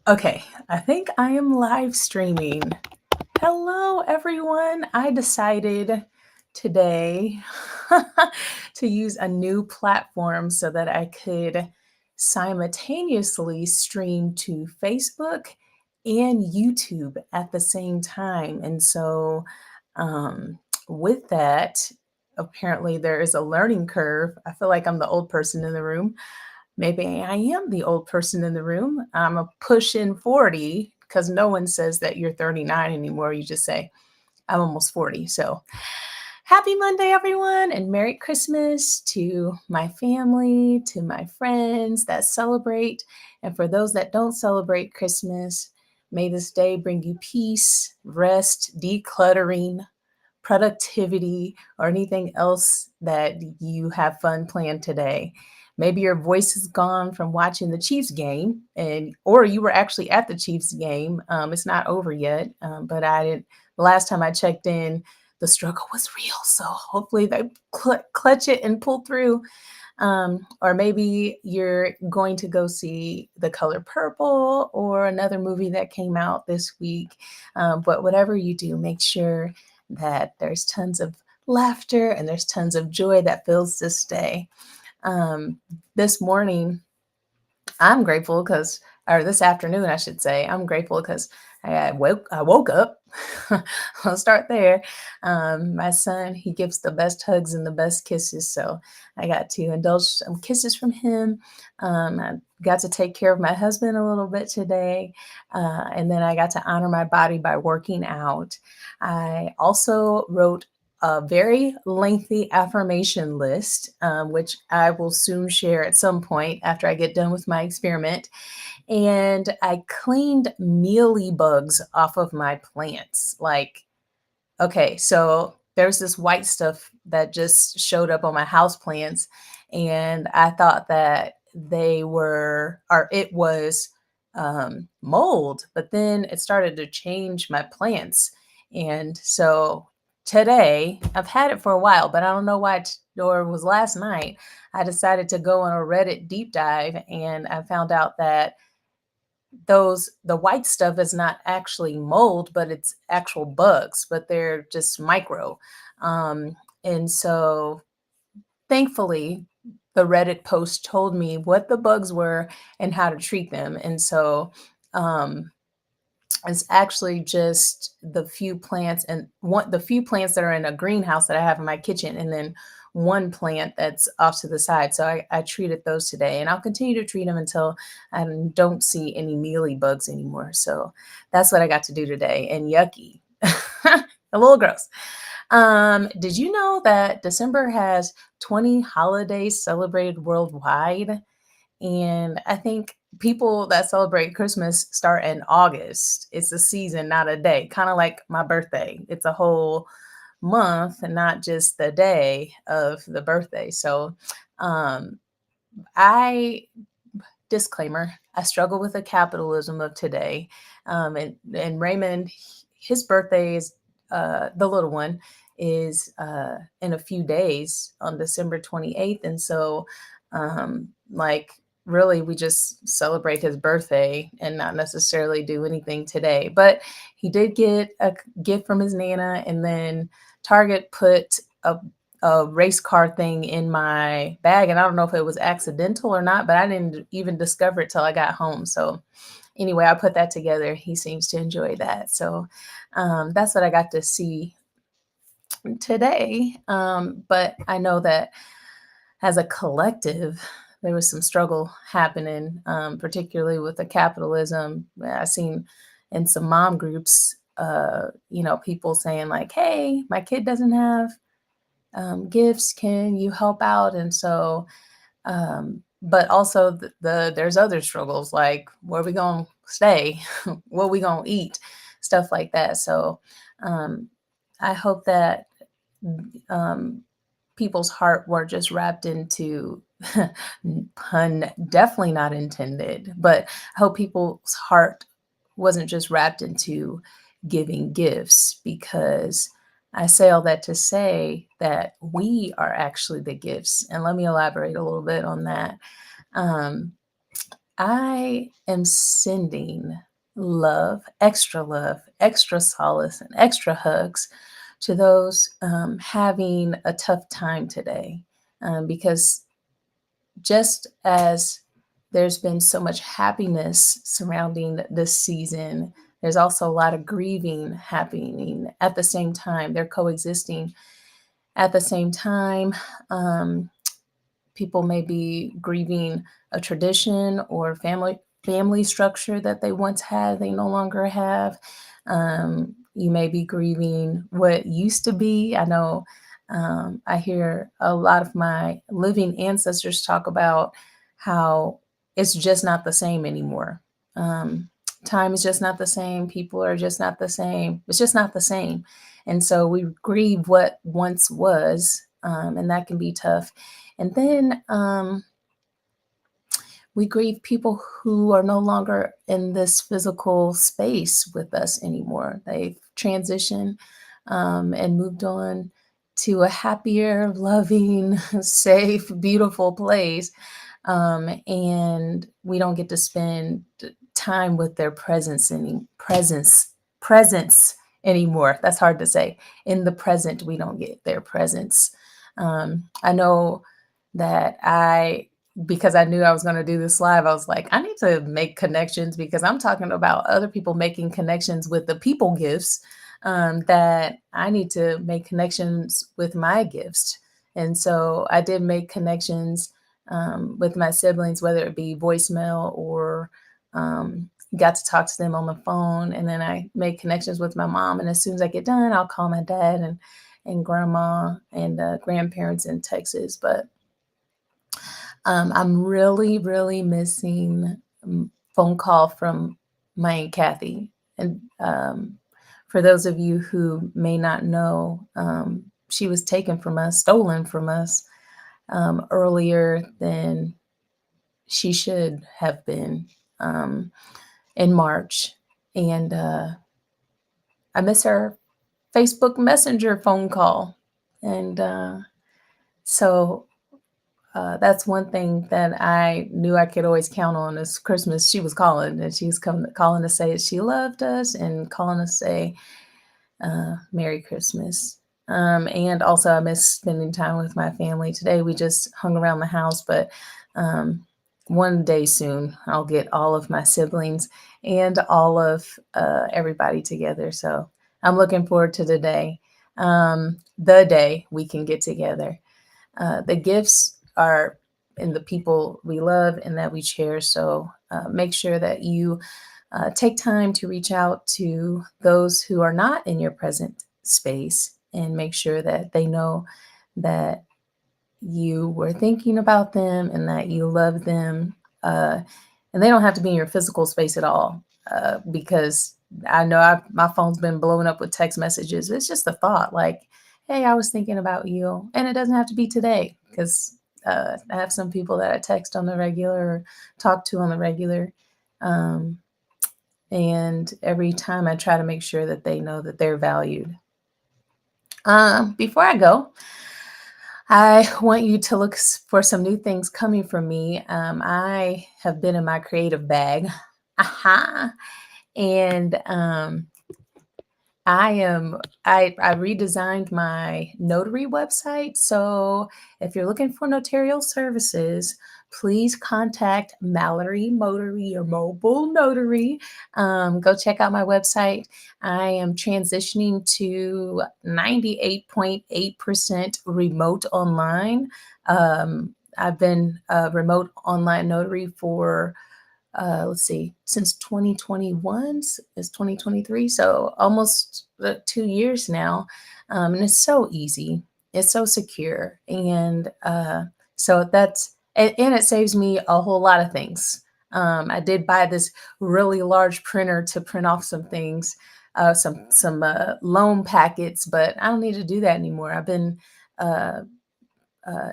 Okay, I think I am live streaming. Hello, everyone. I decided today to use a new platform so that I could simultaneously stream to Facebook and YouTube at the same time. Um, with that, apparently there is a learning curve. I feel like I'm the old person in the room. Maybe I am the old person in the room. I'm a pushing 40 because no one says that you're 39 anymore. You just say, I'm almost 40. So happy Monday, everyone, and Merry Christmas to my family, to my friends that celebrate. And for those that don't celebrate Christmas, may this day bring you peace, rest, decluttering, productivity, or anything else that you have fun planned today. Maybe your voice is gone from watching the Chiefs game, and or you were actually at the Chiefs game. It's not over yet, but I didn't. The last time I checked in, the struggle was real. So hopefully they clutch it and pull through. Or maybe you're going to go see The Color Purple or another movie that came out this week. But whatever you do, make sure that there's tons of laughter and there's tons of joy that fills this day. Um, this morning, I'm grateful because, or this afternoon, I should say, I'm grateful because I woke up. I'll start there. My son, he gives the best hugs and the best kisses, so I got to indulge some kisses from him. I got to take care of my husband a little bit today, and then I got to honor my body by working out. I also wrote a very lengthy affirmation list, which I will soon share at some point after I get done with my experiment. And I cleaned mealy bugs off of my plants. Like, okay, so there's this white stuff that just showed up on my house plants, and I thought that they were, or it was mold, but then it started to change my plants. And so today, I've had it for a while, but I don't know why, or it was last night, I decided to go on a Reddit deep dive, and I found out that the white stuff is not actually mold, but it's actual bugs, but they're just micro. And so thankfully, the Reddit post told me what the bugs were and how to treat them. And so um, it's actually just the few plants and the few plants that are in a greenhouse that I have in my kitchen, and then one plant that's off to the side. So I treated those today, and I'll continue to treat them until I don't see any mealy bugs anymore. So that's what I got to do today. And yucky, a little gross. Did you know that December has 20 holidays celebrated worldwide? And I think people that celebrate Christmas start in August. It's a season, not a day, kind of like my birthday. It's a whole month and not just the day of the birthday. So, um, I disclaimer, I struggle with the capitalism of today. And Raymond, his birthday is the little one is in a few days on December 28th. And so like really we just celebrate his birthday and not necessarily do anything today. But he did get a gift from his nana, and then Target put a race car thing in my bag, and I don't know if it was accidental or not, but I didn't even discover it till I got home. So anyway, I put that together. He seems to enjoy that. So that's what I got to see today. But I know that as a collective, there was some struggle happening, particularly with the capitalism. I seen in some mom groups, people saying like, "Hey, my kid doesn't have gifts. Can you help out?" And so, but also there's other struggles like where we gonna stay, what we gonna eat, stuff like that. So, um, I hope that um, people's heart were just wrapped into pun definitely not intended, but I hope people's heart wasn't just wrapped into giving gifts, because I say all that to say that we are actually the gifts. And let me elaborate a little bit on that. Um, I am sending love, extra solace, and extra hugs to those having a tough time today. Because just as there's been so much happiness surrounding this season, there's also a lot of grieving happening at the same time. They're coexisting at the same time. Um, People may be grieving a tradition or family structure that they once had, they no longer have. You may be grieving what used to be. I know I hear a lot of my living ancestors talk about how it's just not the same anymore. Um, Time is just not the same. People are just not the same. It's just not the same. And so we grieve what once was, and that can be tough. And then we grieve people who are no longer in this physical space with us anymore. They've transitioned and moved on to a happier, loving, safe, beautiful place. And we don't get to spend time with their presence anymore. That's hard to say. In the present, we don't get their presence. I know that because I knew I was going to do this live, I was like, I need to make connections because I'm talking about other people making connections with the people gifts, that I need to make connections with my gifts. And so I did make connections with my siblings, whether it be voicemail or got to talk to them on the phone. And then I made connections with my mom. And as soon as I get done, I'll call my dad and grandma and grandparents in Texas. But I'm really, really missing phone call from my Aunt Kathy. And for those of you who may not know, she was taken from us, stolen from us earlier than she should have been, in March. And I miss her Facebook Messenger phone call. And so that's one thing that I knew I could always count on this Christmas. She was calling, and she was calling to say that she loved us and calling to say Merry Christmas. And also, I miss spending time with my family. Today, we just hung around the house, but one day soon, I'll get all of my siblings and all of everybody together. So I'm looking forward to the day we can get together. The gifts are in the people we love and that we cherish. So make sure that you take time to reach out to those who are not in your present space and make sure that they know that you were thinking about them and that you love them. And they don't have to be in your physical space at all, because I know my phone's been blowing up with text messages. It's just a thought like, hey, I was thinking about you. And it doesn't have to be today because I have some people that I text on the regular or talk to on the regular. Um, and every time I try to make sure that they know that they're valued. Before I go, I want you to look for some new things coming from me. I have been in my creative bag. Aha. And I redesigned my notary website. So if you're looking for notarial services, please contact Mallory Motory or Mobile Notary. Go check out my website. I am transitioning to 98.8% remote online. I've been a remote online notary for let's see, since 2021 is 2023, so almost 2 years now. And it's so easy, it's so secure, and so that's and it saves me a whole lot of things. I did buy this really large printer to print off some things, some loan packets, but I don't need to do that anymore. I've been uh,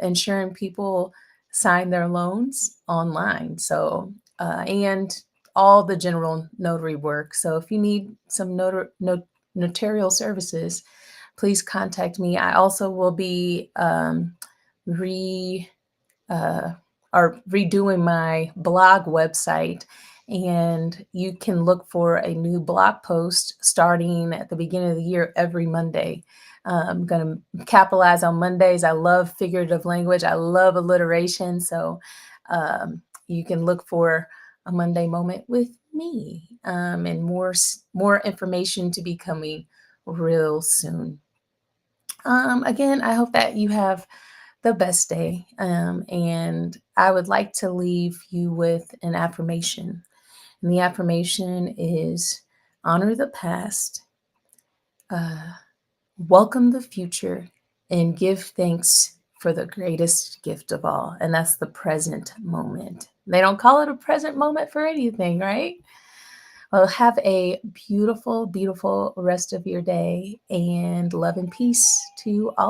ensuring people sign their loans online. So, and all the general notary work. So, if you need some notarial services, please contact me. I also will be re uh, or redoing my blog website, and you can look for a new blog post starting at the beginning of the year every Monday. I'm going to capitalize on Mondays. I love figurative language. I love alliteration. So you can look for a Monday moment with me, and more information to be coming real soon. Again, I hope that you have the best day. And I would like to leave you with an affirmation. And the affirmation is honor the past, uh, welcome the future, and give thanks for the greatest gift of all. And that's the present moment. They don't call it a present moment for anything, right? Well, have a beautiful, beautiful rest of your day, and love and peace to all.